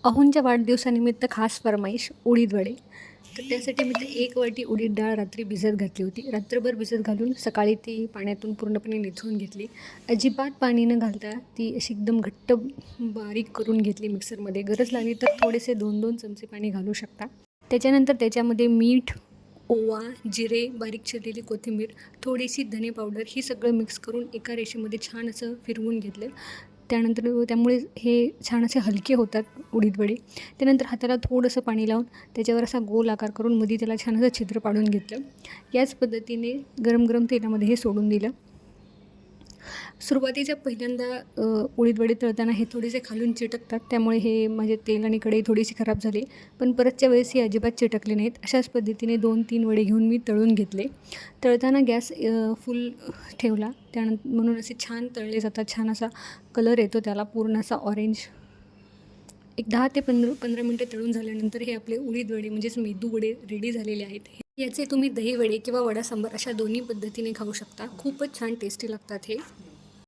अहोंच्या वाढदिवसानिमित्त खास फर्माईश उडीद वडे. तर त्यासाठी मी ते 1 वाटी उडीद डाळ रात्री भिजत घातली होती. रात्रभर भिजत घालून सकाळी ती पाण्यातून पूर्णपणे निथळून घेतली. अजिबात पाणी न घालता ती अशी एकदम घट्ट बारीक करून घेतली मिक्सरमध्ये. गरज लागली तर थोडेसे 2-2 चमचे पाणी घालू शकता. त्याच्यानंतर त्याच्यामध्ये मीठ, ओवा, जिरे, बारीक चिरलेली कोथिंबीर, थोडीशी धने पावडर ही सगळं मिक्स करून एका रेषेमध्ये छान असं फिरवून घेतलं. त्यानंतर त्यामुळे हे छान असे हलके होतात उडीद वडे. त्यानंतर हाताला थोडंसं पाणी लावून त्याच्यावर असा गोल आकार करून मध्ये त्याला छान असं छिद्र पाडून घेतलं. याच पद्धतीने गरम गरम तेलामध्ये हे सोडून दिलं. सुरुवातीच्या पहिल्यांदा उडीद वडे तळताना हे थोडेसे खालून चिटकतात, त्यामुळे हे माझे तेल आणि कढई थोडीशी खराब झाली. पण परतच्या वेळेस हे अजिबात चिटकले नाहीत. अशाच पद्धतीने 2-3 वडे घेऊन मी तळून घेतले. तळताना गॅस फुल ठेवला, त्यानंतर म्हणून असे छान तळले जातात. छान असा कलर येतो त्याला, पूर्ण असा ऑरेंज. एक 10 ते 15 मिनटं तळून झाल्यानंतर हे आपले उडीद वडे म्हणजेच मेदू वडे रेडी झालेले आहेत. याचे तुम्ही दही वडे किंवा वडा सांबार अशा दोन्ही पद्धतीने खाऊ शकता. खूपच छान टेस्टी लागतात हे.